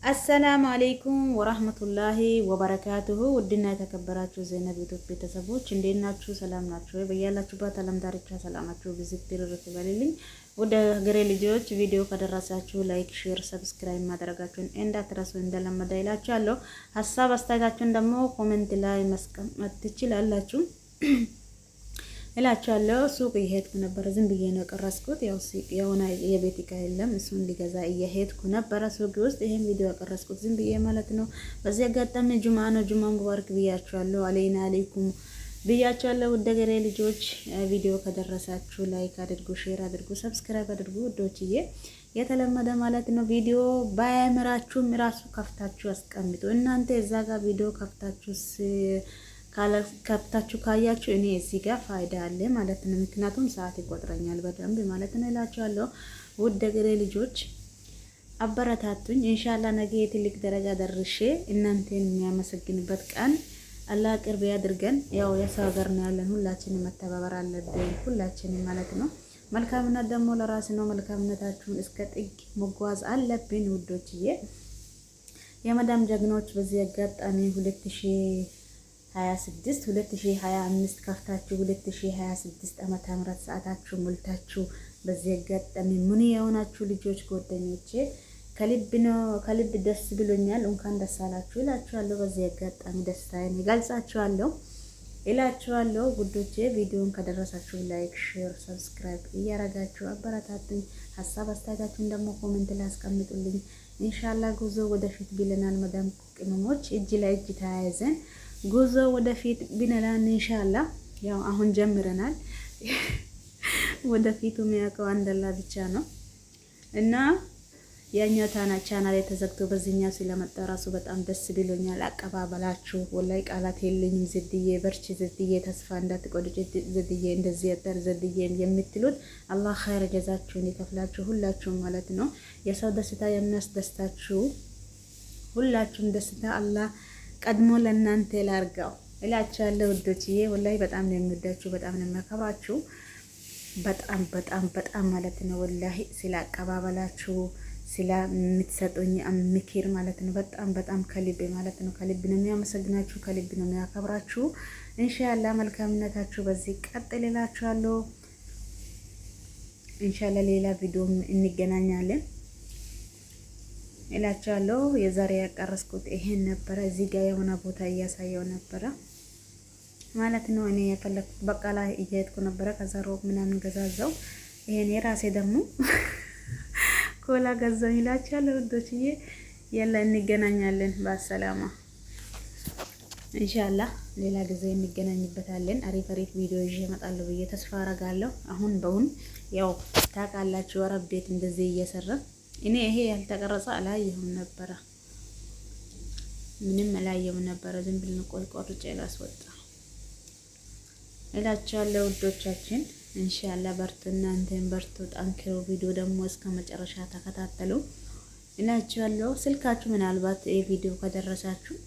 አሰላሙ አለይኩም ወራህመቱላሂ ወበረካቱሁ። ውድና የተከበራችሁ ዜና ዩቲዩብ ቤተሰቦች እንዴት ናችሁ? ሰላም ናችሁ? በያላችሁበት ዓለም ዳርቻ ሰላማችሁ ብዝት ይርፍ ይበልልኝ። ወደ ሀገሬ ልጆች ቪዲዮ ከደረሳችሁ ላይክ፣ ሼር፣ ሰብስክራይብ ማድረጋችሁን እንዳትረሱ። እንደለመደ ይላችኋለሁ። ሀሳብ አስተያየታችሁን ደግሞ ኮሜንት ላይ ማስቀመጥ ትችላላችሁ እላችኋለሁ። ሱቅ እየሄድኩ ነበር። ዝም ብዬ ነው የቀረስኩት። ያው የሆነ የቤት እቃ የለም እሱን ሊገዛ እየሄድኩ ነበረ ሱቅ ውስጥ። ይሄን ቪዲዮ የቀረስኩት ዝም ብዬ ማለት ነው። በዚህ አጋጣሚ ጁማ ነው። ጁማ ሙባረክ ብያችኋለሁ። አለይና አለይኩም ብያችኋለሁ። ውድ ሀገሬ ልጆች ቪዲዮ ከደረሳችሁ ላይክ አድርጉ፣ ሼር አድርጉ፣ ሰብስክራይብ አድርጉ ውዶችዬ። የተለመደ ማለት ነው። ቪዲዮ ባያምራችሁም ራሱ ከፍታችሁ አስቀምጡ። እናንተ እዛ ጋር ቪዲዮ ከፍታችሁ ካያችሁ እኔ እዚህ ጋር ፋይዳ አለ ማለት ነው። ምክንያቱም ሰዓት ይቆጥረኛል በደንብ ማለት ነው እላችኋለሁ። ውድ ሀገሬ ልጆች አበረታቱኝ። ኢንሻአላህ ነገ የትልቅ ደረጃ ደርሼ እናንተን የሚያመሰግንበት ቀን አላህ ቅርብ ያድርገን። ያው የሰው ሀገር ነው ያለን፣ ሁላችንም መተባበር አለብን ሁላችንም ማለት ነው። መልካምነት ደግሞ ለራስ ነው። መልካምነታችሁን እስከ ጥግ መጓዝ አለብን ውዶችዬ። የመዳም ጀግኖች በዚህ አጋጣሚ 2025 ከፍታችሁ 2026 ዓመተ ምህረት ሰዓታችሁ ሞልታችሁ በዚህ አጋጣሚ ምን የሆናችሁ ልጆች ጓደኞቼ ከልብ ደስ ብሎኛል። እንኳን ደስ አላችሁ እላችኋለሁ። በዚህ አጋጣሚ ደስታዬን እገልጻችኋለሁ እላችኋለሁ ጉዶቼ። ቪዲዮን ከደረሳችሁ ላይክ፣ ሼር፣ ሰብስክራይብ እያረጋችሁ አበረታቱኝ። ሀሳብ አስተያየታችሁን ደግሞ ኮሜንት ላይ አስቀምጡልኝ። ኢንሻአላህ ጉዞ ወደፊት ብለናል። መዳም ቅመሞች እጅ ለእጅ ተያይዘን ጉዞ ወደፊት ብንላን ኢንሻአላህ። ያው አሁን ጀምረናል። ወደፊቱ የሚያውቀው አንደላ ብቻ ነው እና ያኛው ቻናል የተዘግቶ በዚህኛው ስለመጣ ራሱ በጣም ደስ ብሎኛል። አቀባበላችሁ ወላይ ቃላት የለኝም። ዝድዬ በርቺ፣ ዝድዬ ተስፋ እንዳትቆርጪ፣ ዝድዬ እንደዚህ ያጠር ዝድዬ የምትሉት አላህ ኸይር ጀዛችሁን ይከፍላችሁ ሁላችሁም ማለት ነው። የሰው ደስታ የሚያስደስታችሁ ሁላችሁም ደስታ አላህ ቀድሞ ለእናንተ ላርጋው እላችኋለሁ ውዶችዬ። ወላይ በጣም ነው የሚወዳችሁ፣ በጣም ነው የሚያከብራችሁ። በጣም ማለት ነው ወላሂ ስለ አቀባበላችሁ ስለምትሰጡኝ ምክር ማለት ነው በጣም ከልብ ማለት ነው ከልብ ነው የሚያመሰግናችሁ፣ ከልብ ነው የሚያከብራችሁ። ኢንሻአላህ መልካምነታችሁ በዚህ ቀጥል እላችኋለሁ። ኢንሻአላህ ሌላ ቪዲዮ እንገናኛለን እላችኋለሁ። የዛሬ ያቀረስኩት ይሄን ነበረ። እዚህ ጋር የሆነ ቦታ እያሳየው ነበረ ማለት ነው። እኔ የፈለኩት በቃላ እየሄድኩ ነበረ። ከዛ ሮብ ምናምን ገዛዛው። ይሄን የራሴ ደግሞ ኮላ ገዛው እላችኋለሁ ውዶችዬ። የላ እንገናኛለን በሰላማ ኢንሻአላህ። ሌላ ጊዜ እንገናኝበታለን። አሪፍ ቪዲዮ ይዤ እመጣለሁ ብዬ ተስፋ አረጋለሁ። አሁን በሁን ያው ታውቃላችሁ አረብ ቤት እንደዚህ እየሰራ እኔ ይሄ ያልተቀረጸ አላየሁም ነበረ፣ ምንም አላየሁም ነበረ። ዝም ብለን ቆርጬ ላስወጣ እላችኋለሁ ውዶቻችን። ኢንሻአላህ በርቱ፣ እናንተም በርቱ፣ ጠንክሩ። ቪዲዮ ደግሞ እስከ መጨረሻ ተከታተሉ እላችኋለሁ። ስልካችሁ ምናልባት ይሄ ቪዲዮ ከደረሳችሁ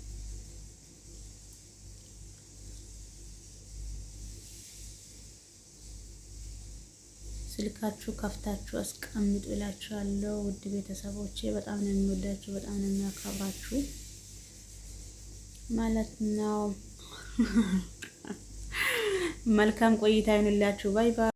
ስልካችሁ ከፍታችሁ አስቀምጡ እላችኋለሁ። ውድ ቤተሰቦቼ በጣም ነው የሚወዳችሁ፣ በጣም ነው የሚያከብራችሁ ማለት ነው። መልካም ቆይታ ይሁንላችሁ። ባይ ባይ።